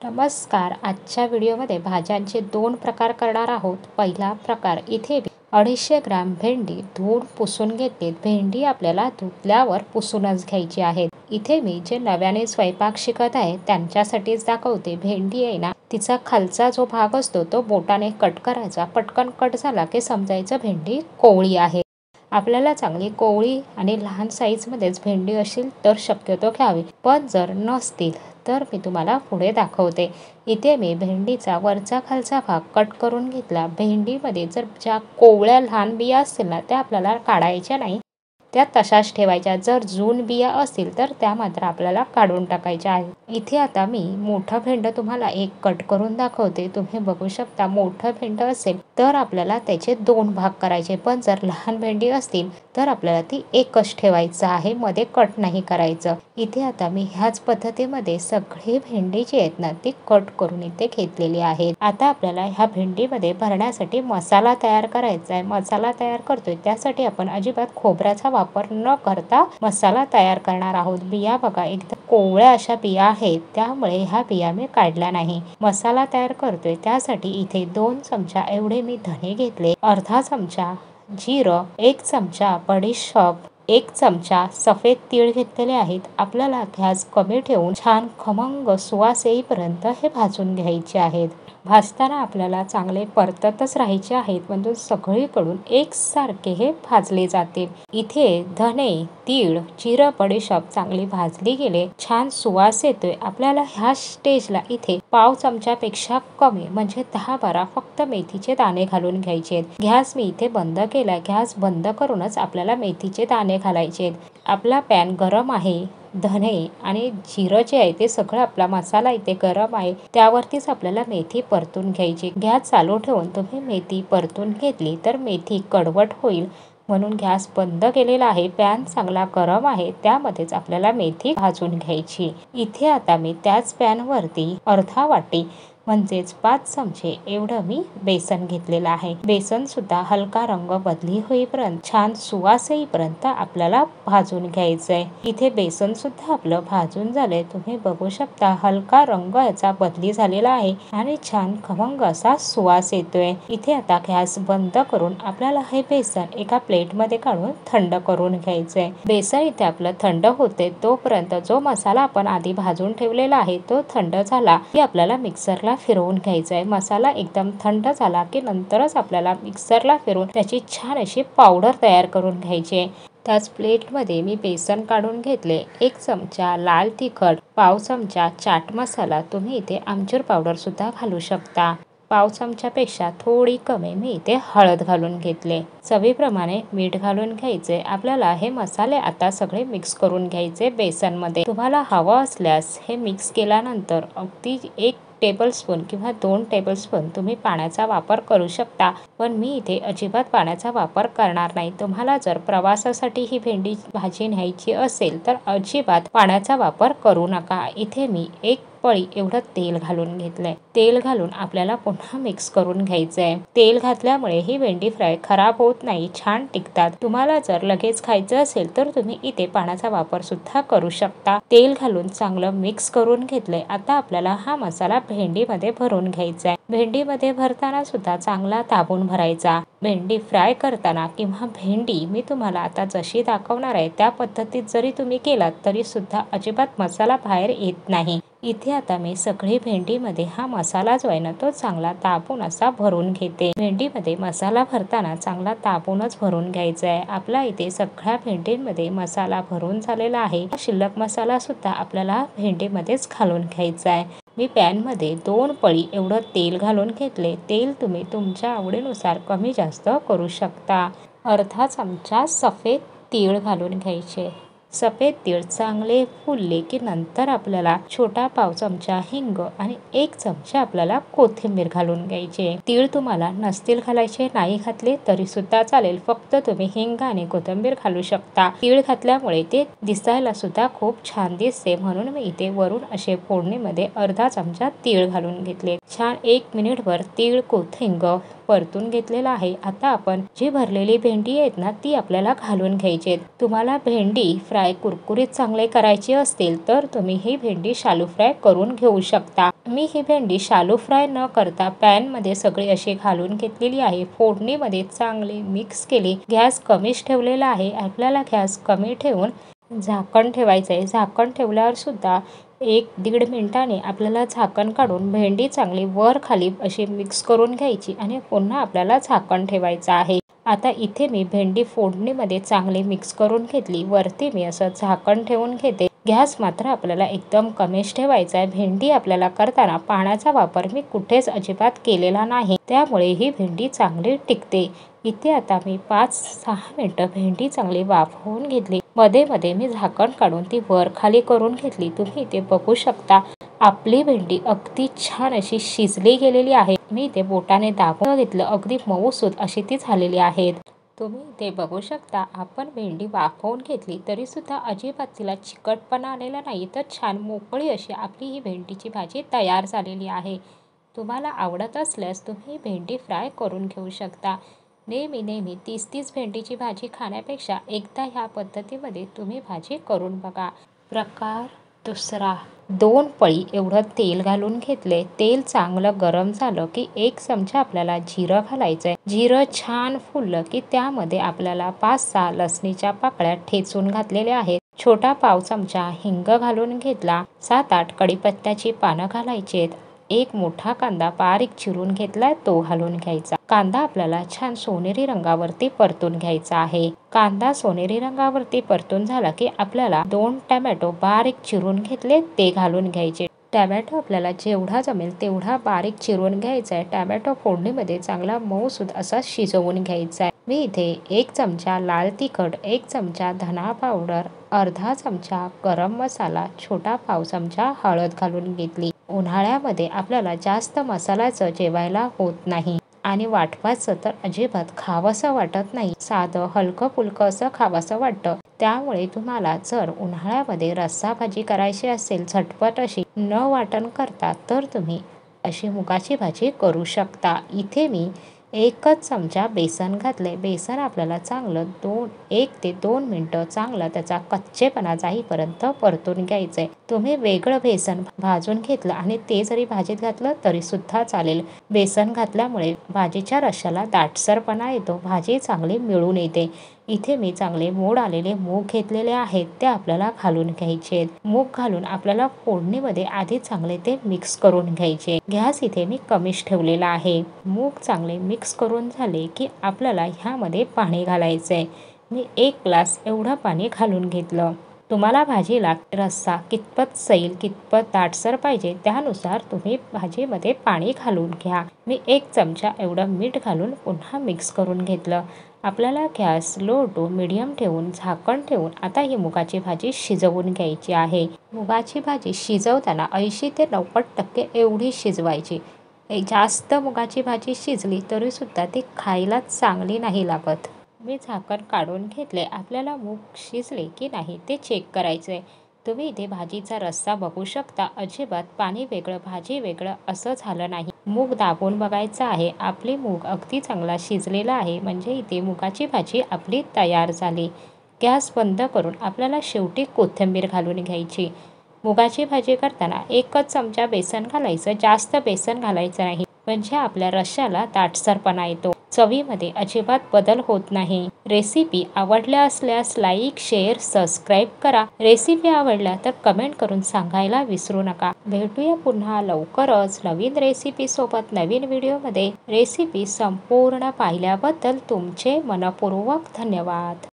नमस्कार. आजच्या व्हिडिओमध्ये भाज्यांचे दोन प्रकार करणार आहोत. पहिला प्रकार, इथे 250 ग्राम भेंडी धुवून पुसून घेतलीत. भेंडी आपल्याला धुतल्यावर पुसूनच घ्यायची आहेत. इथे मी जे नव्याने स्वयंपाक शिकत आहे त्यांच्यासाठीच दाखवते. भेंडी आहे ना, तिचा खालचा जो भाग असतो तो बोटाने कट करायचा. पटकन कट झाला की समजायचं भेंडी कोवळी आहे. आपल्याला चांगली कोवळी आणि लहान साईजमध्येच भेंडी असेल तर शक्यतो घ्यावी, पण जर नसतील तर मी तुम्हाला पुढे दाखवते. इथे मी भेंडीचा वरचा खालचा भाग कट करून घेतला. भेंडीमध्ये जर ज्या कोवळ्या लहान बिया असतील ना, त्या आपल्याला काढायच्या नाही, त्या तशाच ठेवायच्या. जर जून बिया असतील तर त्या मात्र आपल्याला काढून टाकायच्या आहेत. इथे आता मी मोठं भेंड तुम्हाला एक कट करून दाखवते. तुम्ही बघू शकता, मोठं भेंड असेल तर आपल्याला त्याचे 2 भाग करायचे, पण जर लहान भेंडी असतील तर आपल्याला ती एकच ठेवायचं आहे, मध्ये कट नाही करायचं. इथे आता मी ह्याच पद्धतीमध्ये सगळे भेंडी जी आहेत ना ती कट करून इथे घेतलेली आहेत. आता आपल्याला ह्या भेंडीमध्ये भरण्यासाठी मसाला तयार करायचा आहे. मसाला तयार करतोय त्यासाठी आपण अजिबात खोबऱ्याचा वापर न करता मसाला तयार करणार आहोत. बिया बघा, एकदम कोवळ्या अशा बिया आहेत, त्यामुळे ह्या बिया मी काढल्या नाही. मसाला तयार करतोय त्यासाठी इथे 2 चमचा एवढे मी धने घेतले, अर्धा चमचा जिरं, 1 चमचा बडीशेप, 1 चमचा सफेद तीळ घेतलेले आहेत. आपल्याला गॅस कमी ठेवून छान खमंग सुवास येईपर्यंत हे भाजून घ्यायचे आहेत. भाजताना आपल्याला चांगले परततच राहायचे आहेत, म्हणजे सगळीकडून एकसारखे हे भाजले जातील. इथे धने, तीळ, जिरं, बडीशेप चांगली भाजली गेले, छान सुवास येतोय. आपल्याला ह्या स्टेजला इथे पाव चमच्यापेक्षा कमी म्हणजे 10-12 फक्त मेथीचे दाणे घालून घ्यायचे. गॅस मी इथे बंद केलाय. गॅस बंद करूनच आपल्याला मेथीचे दाणे घालायचे. आपला पॅन गरम आहे. धने आणि जिरं जे आहे ते सगळं, आपला मसाला इथे गरम आहे, त्यावरतीच आपल्याला मेथी परतून घ्यायची. गॅस चालू ठेवून तुम्ही मेथी परतून घेतली तर मेथी कडवट होईल, म्हणून गॅस बंद केलेला आहे. पॅन चांगला गरम आहे, त्यामध्येच आपल्याला मेथी भाजून घ्यायची. इथे आता मी त्याच पॅनवरती अर्धा वाटी म्हणजेच 5 चमचे एवढं मी बेसन घेतलेलं आहे. बेसन सुद्धा हलका रंग बदली होईपर्यंत, छान सुवास येईपर्यंत आपल्याला भाजून घ्यायचंय. इथे बेसन सुद्धा आपलं भाजून झालंय. तुम्ही बघू शकता, हलका रंग याचा बदली झालेला आहे आणि छान खमंग असा सुवास येतोय. इथे आता गॅस बंद करून आपल्याला हे बेसन एका प्लेटमध्ये काढून थंड करून घ्यायचंय. बेसन इथे आपलं थंड होते तोपर्यंत जो मसाला आपण आधी भाजून ठेवलेला आहे तो थंड झाला की आपल्याला मिक्सरला फिरवून घ्यायचा आहे. मसाला एकदम थंड झाला की नंतरच आपल्याला मिक्सरला फिरवून त्याची छान अशी पावडर तयार करून घ्यायची आहे. त्याच प्लेटमध्ये मी बेसन काढून घेतले, 1 चमचा लाल तिखट, पाव चमचा चाट मसाला, तुम्ही इथे आमचूर पावडर सुद्धा घालू शकता. पाव चमच्यापेक्षा थोडी कमी मी इथे हळद घालून घेतले. चवीप्रमाणे मीठ घालून घ्यायचे. आपल्याला हे मसाले आता सगळे मिक्स करून घ्यायचे बेसनमध्ये. तुम्हाला हवं असल्यास हे मिक्स केल्यानंतर अगदी 1 टेबलस्पून किंवा 2 टेबलस्पून तुम्ही पाण्याचा वापर करू शकता, पण मी इथे अजिबात पाण्याचा वापर करणार नाही. तुम्हाला जर प्रवासासाठी ही भेंडी भाजी न्यायची असेल तर अजिबात पाण्याचा वापर करू नका. इथे मी 1 पळी एवढं तेल घालून घेतलंय. तेल घालून आपल्याला पुन्हा मिक्स करून घ्यायचंय. तेल घातल्यामुळे ही भेंडी फ्राय खराब होत नाही, छान टिकतात. तुम्हाला जर लगेच खायचं असेल तर तुम्ही इथे पाण्याचा वापर सुद्धा करू शकता. तेल घालून चांगलं मिक्स करून घेतलंय. आता आपल्याला हा मसाला भेंडीमध्ये भरून घ्यायचा आहे. भेंडीमध्ये भरताना सुद्धा चांगला दाबून भरायचा. भेंडी फ्राय करताना किंवा भेंडी मी तुम्हाला आता जशी दाखवणार आहे त्या पद्धतीत जरी तुम्ही केलात तरी सुद्धा अजिबात मसाला बाहेर येत नाही. इथे आता मी सगळी भेंडीमध्ये हा मसाला जो आहे ना तो चांगला दाबून असा भरून घेते. भेंडीमध्ये मसाला भरताना चांगला दाबूनच भरून घ्यायचा आहे. आपला इथे सगळ्या भेंडींमध्ये मसाला भरून झालेला आहे. शिल्लक मसाला सुद्धा आपल्याला भेंडीमध्येच घालून घ्यायचा आहे. मी पॅनमध्ये 2 पळी एवढं तेल घालून घेतले. तेल तुम्ही तुमच्या आवडीनुसार कमी जास्त करू शकता. अर्धा चमचा सफेद तीळ घालून घ्यायचे. सफेद तीळ चांगले फुलले की नंतर आपल्याला छोटा पाव चमचा हिंग आणि 1 चमचा आपल्याला कोथिंबीर घालून घ्यायचे. तीळ तुम्हाला नसतील घालायचे, नाही घातले तरी सुद्धा चालेल, फक्त तुम्ही हिंग आणि कोथिंबीर घालू शकता. तीळ घातल्यामुळे ते दिसायला सुद्धा खूप छान दिसते, म्हणून मी इथे वरून असे फोडणीमध्ये अर्धा चमचा तीळ घालून घेतले. छान 1 मिनिटभर तीळ, हिंग परतून घेतलेला आहे. आता आपण जी भरलेली भेंडी आहेत ना ती आपल्याला घालून घ्यायची आहेत. तुम्हाला भेंडी फ्राय कुरकुरीत चांगले करायची असतील तर तुम्ही ही भेंडी शालो फ्राय करून घेऊ शकता. मी ही भेंडी शालो फ्राय न करता पॅन मध्ये सगळी अशी घालून घेतलेली आहे. फोडणीमध्ये चांगले मिक्स केली. गॅस कमीच ठेवलेला आहे. आपल्याला गॅस कमी ठेवून झाकण ठेवायचं आहे. झाकण ठेवल्यावर सुद्धा 1-1.5 मिनिटाने आपल्याला झाकण काढून भेंडी चांगली वर खाली अशी मिक्स करून घ्यायची आणि पुन्हा आपल्याला झाकण ठेवायचं आहे. आता इथे मी भेंडी फोडणीमध्ये चांगली मिक्स करून घेतली. वरती मी असं झाकण ठेवून घेते. गॅस मात्र आपल्याला एकदम कमीच ठेवायचा आहे. भेंडी आपल्याला करताना पाण्याचा वापर मी कुठेच अजिबात केलेला नाही, त्यामुळे ही भेंडी चांगली टिकते. इथे आता मी 5-6 मिनिटं भेंडी चांगली वाफवून घेतली. मध्ये मध्ये मी झाकण काढून ती वर खाली करून घेतली. तुम्ही इथे बघू शकता आपली भेंडी अगदी छान अशी शिजली गेलेली आहे. मी इथे बोटाने दाबून घेतलं. अगदी मऊसूत अशी ती झालेली आहेत. तुम्ही इथे बघू शकता आपण भेंडी वाफवून घेतली तरी सुद्धा अजिबात तिला चिकटपणा आलेला नाही, तर छान मोकळी अशी आपली ही भेंडीची भाजी तयार झालेली आहे. तुम्हाला आवडत असल्यास तुम्ही भेंडी फ्राय करून घेऊ शकता. नेहमी 30 भेंडीची भाजी खाण्यापेक्षा एकदा ह्या पद्धतीमध्ये तुम्ही भाजी करून बघा. प्रकार दुसरा, 2 पळी एवढं तेल घालून घेतले. तेल चांगलं गरम झालं की 1 चमचा आपल्याला जिरं घालायचंय. जिरं छान फुललं की त्यामध्ये आपल्याला 5-6 लसणीच्या पाकळ्या ठेचून घातलेल्या आहेत. छोटा पाव चमचा हिंग घालून घेतला. 7-8 कढीपत्त्याची पानं घालायची आहेत. 1 मोठा कांदा बारीक चिरून घेतलाय तो घालून घ्यायचा. कांदा आपल्याला छान सोनेरी रंगावरती परतून घ्यायचा आहे. कांदा सोनेरी रंगावरती परतून झाला की आपल्याला 2 टोमॅटो बारीक चिरून घेतले ते घालून घ्यायचे. टोमॅटो आपल्याला जेवढा जमेल तेवढा बारीक चिरून घ्यायचा आहे. टोमॅटो फोडणीमध्ये चांगला मऊसूद असा शिजवून घ्यायचा आहे. मी इथे 1 चमचा लाल तिखट, 1 चमचा धना पावडर, अर्धा चमचा गरम मसाला, छोटा पाव चमचा हळद घालून घेतली. उन्हाळ्यामध्ये आपल्याला जास्त मसाल्याचं जेवायला होत नाही आणि वाटपाचं तर अजिबात खावंसं वाटत नाही. साधं हलकं फुलकं असं खावंसं वाटतं. त्यामुळे तुम्हाला जर उन्हाळ्यामध्ये रस्सा भाजी करायची असेल झटपट अशी न वाटण करता तर तुम्ही अशी मुगाची भाजी करू शकता. इथे मी 1 चमचा बेसन घातले. बेसन आपल्याला चांगलं 1 ते 2 मिनिटं चांगलं त्याचा कच्चेपणा जाईपर्यंत परतून घ्यायचंय. तुम्ही वेगळं बेसन भाजून घेतलं आणि ते जरी भाजीत घातलं तरी सुद्धा चालेल. बेसन घातल्यामुळे भाजीच्या रश्श्याला दाटसरपणा येतो, भाजी चांगली मिळून येते. इथे मी चांगले मोड आलेले मूग घेतलेले आहेत, ते आपल्याला घालून घ्यायचे आहेत. मूग घालून आपल्याला फोडणीमध्ये आधी चांगले ते मिक्स करून घ्यायचे. गॅस इथे मी कमीच ठेवलेला आहे. मूग चांगले मिक्स करून झाले की आपल्याला ह्यामध्ये पाणी घालायचंय. मी 1 ग्लास एवढं पाणी घालून घेतलं. तुम्हाला भाजीला रस्सा कितपत सैल कितपत दाटसर पाहिजे त्यानुसार तुम्ही भाजीमध्ये पाणी घालून घ्या. मी 1 चमचा एवढं मीठ घालून पुन्हा मिक्स करून घेतलं. आपल्याला गॅस लो टू मिडियम ठेवून झाकण ठेवून आता ही मुगाची भाजी शिजवून घ्यायची आहे. मुगाची भाजी शिजवताना 80 ते 90% एवढी शिजवायची. जास्त मुगाची भाजी शिजली तरी सुद्धा ती खायला चांगली नाही लागत. मी झाकण काढून घेतले. आपल्याला मूग शिजले की नाही ते चेक करायचंय. तुम्ही इथे भाजीचा रस्सा बघू शकता. अजिबात पाणी वेगळं भाजी वेगळं असं झालं नाही. मूग दाबून बघायचा आहे. आपली मूग अगदी चांगला शिजलेला आहे, म्हणजे इथे मुगाची भाजी आपली तयार झाली. गॅस बंद करून आपल्याला शेवटी कोथिंबीर घालून घ्यायची. मुगाची भाजी करताना 1 चमचा बेसन घालायचं, जास्त बेसन घालायचं नाही, म्हणजे आपल्या रश्श्याला दाटसरपणा येतो. चवीमध्ये अजिबात बदल होत नाही. रेसिपी आवडल्या असल्यास लाईक, शेअर, सबस्क्राईब करा. रेसिपी आवडल्या तर कमेंट करून सांगायला विसरू नका. भेटूया पुन्हा लवकरच नवीन रेसिपी सोबत नवीन व्हिडिओमध्ये. रेसिपी संपूर्ण पाहिल्याबद्दल तुमचे मनपूर्वक धन्यवाद.